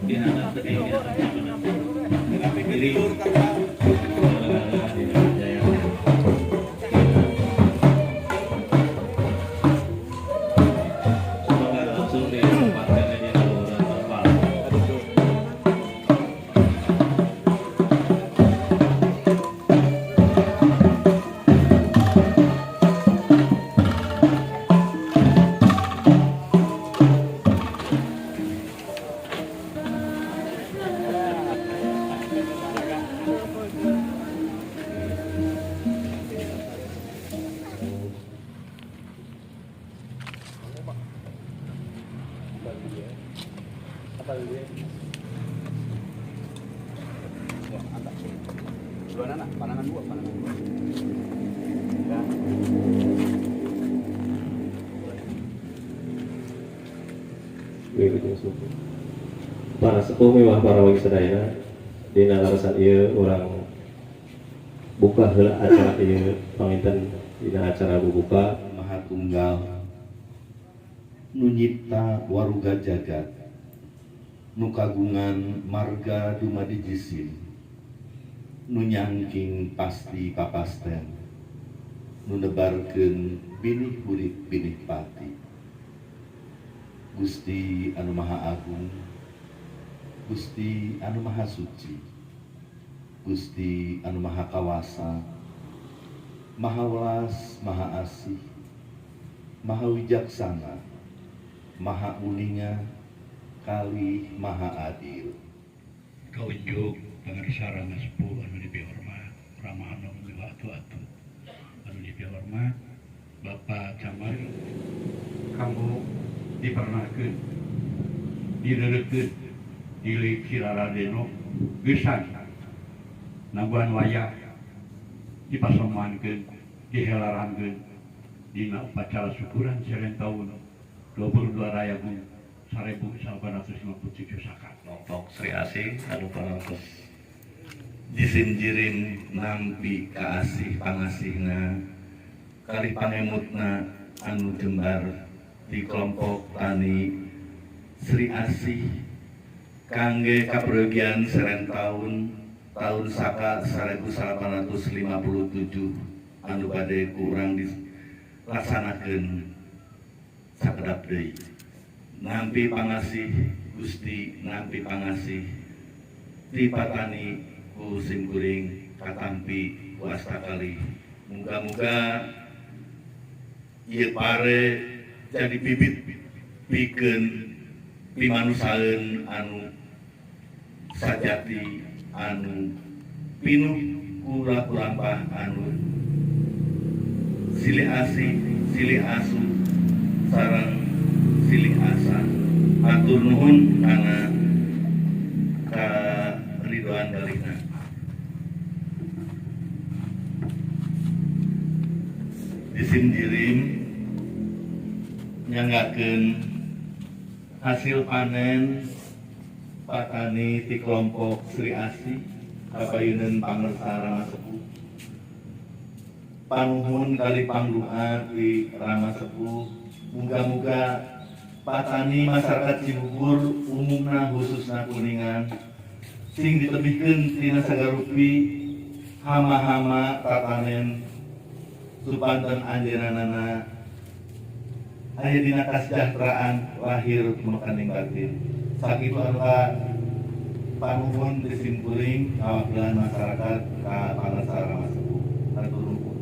di anak ketiga kiri semoga langsung ditempatkan di saluran terpal. Dua anak, panangan dua. Ya. Para sepuh mewah para wali sadayana di nalarasan ieu urang buka heula acara ieu panginten dina acara bubuka Maha Tunggal nu nyipta waruga jagat nu kagungan marga dumadi jisim nu nyangking pasti papasten nu nebarkeun binih urip binih pati Gusti anu Maha Agung Gusti anu Maha Suci Gusti anu Maha Kawasa Maha Welas Maha Asih Maha Wijaksana Maha Uninga kali Maha Adil kaunjuk pangarsarana sepuh anu dipihormat ramahan anu atu-atu anu dipihormat Bapak Camat kamu dipernakeun direurekeun di Kiraradeno gesan nabuan wayah dipasomankeun dihelarankeun dina upacara syukuran seren tahun 22 Rayagung 1957 Saka Notok Sri Asih anu parantos jisim jirim nampi kaasih pangasihna kali pangemutna anu jembar di kelompok tani Sri Asih kangge kapregian seren tahun Saka 1857 anu bade kurang dilaksanakeun sakedap deui nampi pangasih Gusti nampi pangasih ti patani ku simkuring katampi ku astakali muga-muga ieu pare jadi bibit pikeun pimanusaeun anu sajati anu pinuh kula-kulampah anu silih asih silih asu sareng silih asa atur nuhun kana karidhoan dalihna disim jirim nyanggakeun hasil panen patani ti kelompok Sri Asih kapayeuneun pangersa Rama Sepuh panuhun kali pangdoa di Rama Sepuh muga-muga patani masyarakat Cibubur umumna khususna Kuningan sing ditebihkeun tina sagarupi hama-hama tatanen supanten anjeunna aya dina kasejahteraan lahir makaning batin sakitu anu panuhun disimkuring kawakilan masyarakat ka pangarsa Rama Sepuh atur nuhun.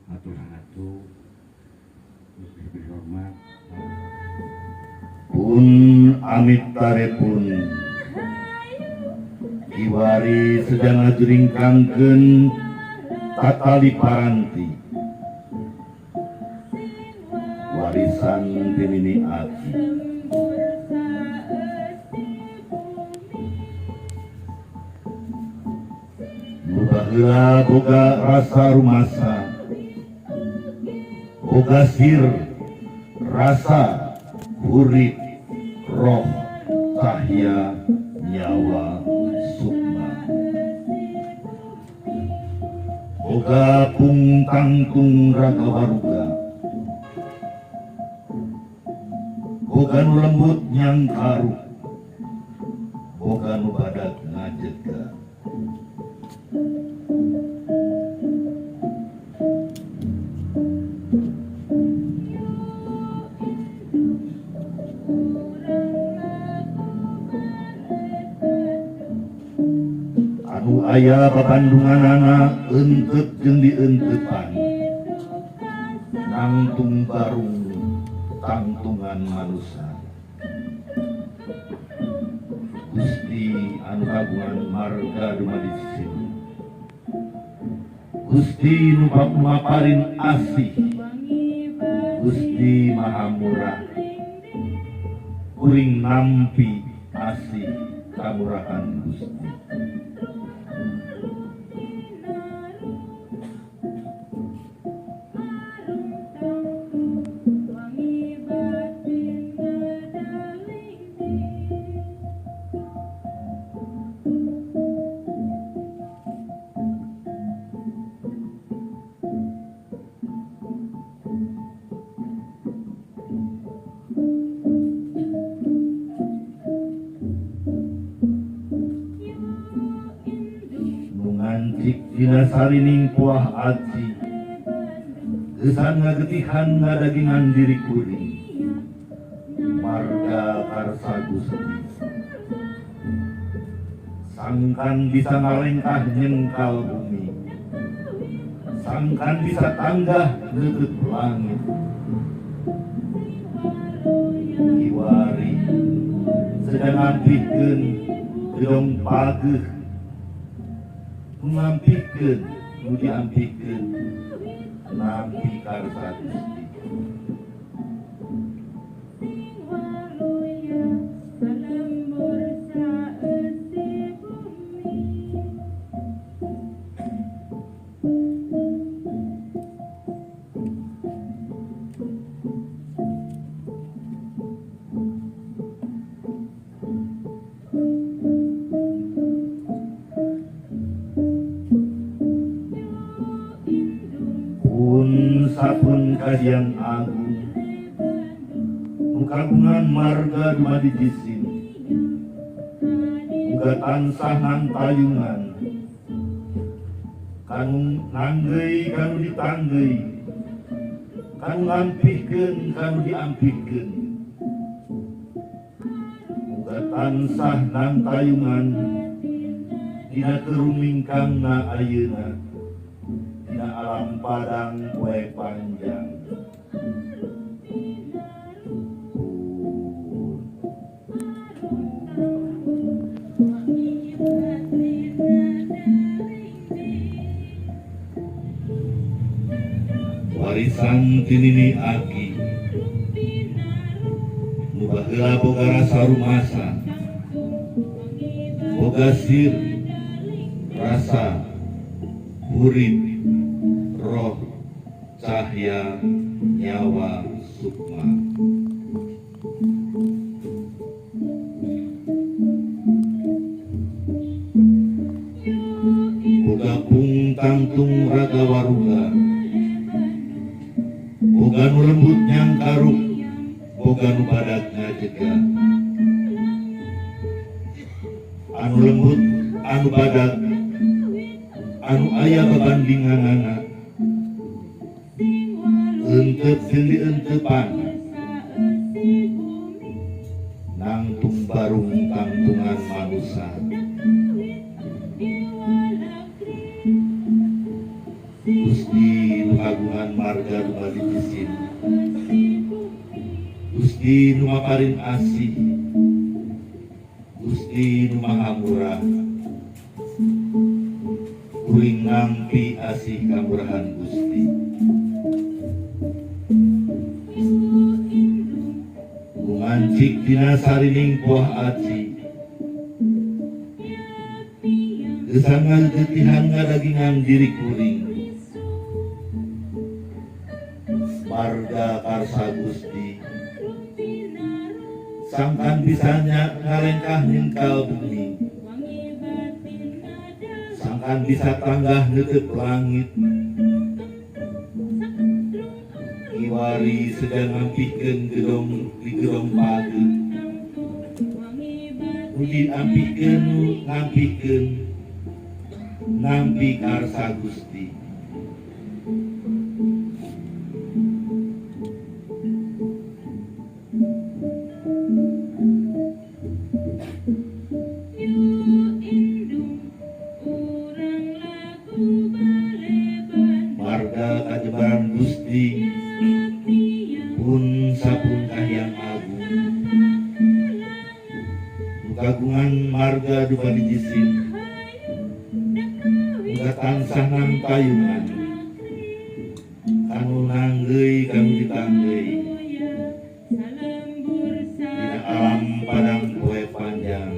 atu-atu lebih hormat Pun amit tarepun Iwari sedang ngajuringkangkeun tatali paranti warisan timini aki muga heula boga rasa rumasa boga sir rasa, urip, roh, cahya, nyawa, sukma. Boga pungtangtung raga waruga, boga nu lembut nyang karuk, boga nu badak ngajega. Anu aya babandunganana eunteut jeung dieunteupan, nangtung barung tangtungan manusia. Gusti anu kagungan marga dumadi sini, Gusti nu maparin asih, Gusti maha murah, kuring nampi asih kamurahan Gusti. Ngancik dina sarining puah aji, gesan ngagetihan ngadagingan diri kuring, marga karsa Gusti. Sangkan bisa ngalengkah nyengkal bumi, sangkan bisa tanggah neuteup langit. Kiwari sedang ngampikeun gedong pageuh, ngampikeun nu diampikeun nampi karsa Gusti. Sapun kadian agung, nu kagungan marga dumadi jisim, muga tansah nantayungan, kanu nanggeuy kanu ditanggeuy, kanu ngampikeun kanu diampikeun, muga tansah nantayungan dina kerumingkangna ayeuna, dina alam padang we panjang. Warisan tinini aki, nu baheula boga rasa rumasa, boga sir, rasa, urip, roh, cahya, nyawa, sukma. Boga pungtangtung raga waruga, boga nu lembut nyang karuk, boga nu badak ngajega. Anu lembut, anu badak, anu aya babandinganana, eunteut jeung dieunteupan, nangtung barung tangtungan manusia. Gusti nu kagungan marga dumadi jisim, Gusti nu maparin asih, Gusti nu maha murah, kuring nampi asih kamurahan Gusti. Ngancik dina sarining puah aji, gesan ngagetihan ngadagingan diri kuring, marga karsa Gusti sangkan bisanya ngalengkah nyengkal bumi sangkan bisa tanggah neuteup langit kiwari sedang ngampikeun gedong di gedong pageut uji ampikeun ngampikeun nampi karsa Gusti marga kajebaran Gusti pun sapun kahyang agung kagungan marga dupa dijisin muga tansah nang payungan kanu nanggeuy kanu ditanggeuy dina alam padang poe panjang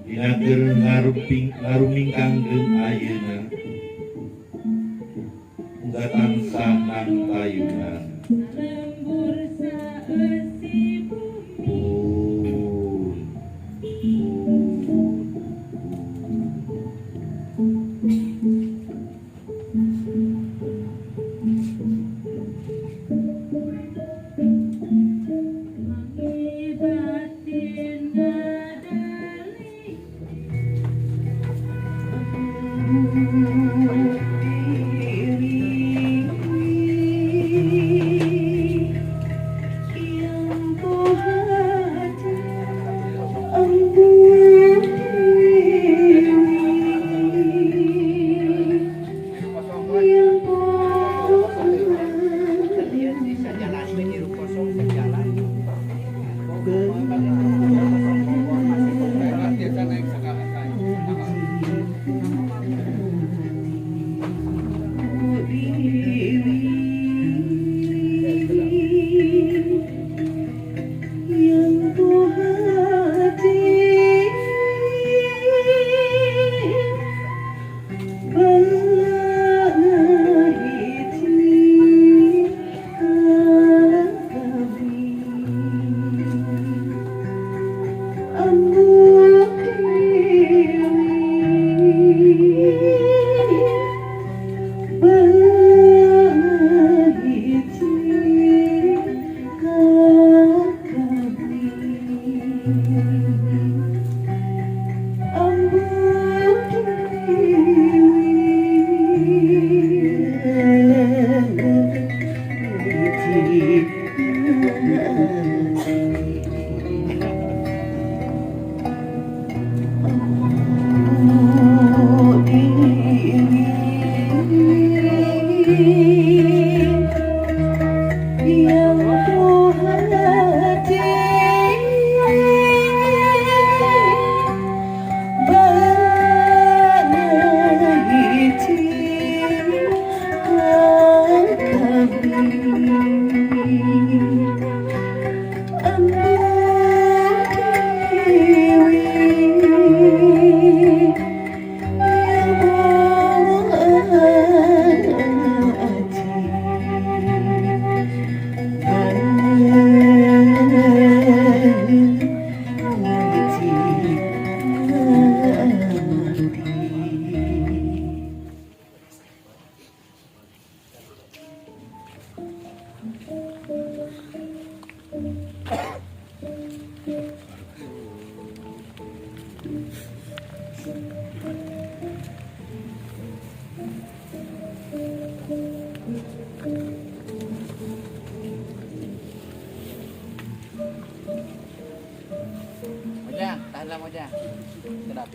dina keur ngaruming kanggeng ayeuna muga tansah nang payungan Mojang, tahan lah Mojang. Sedap.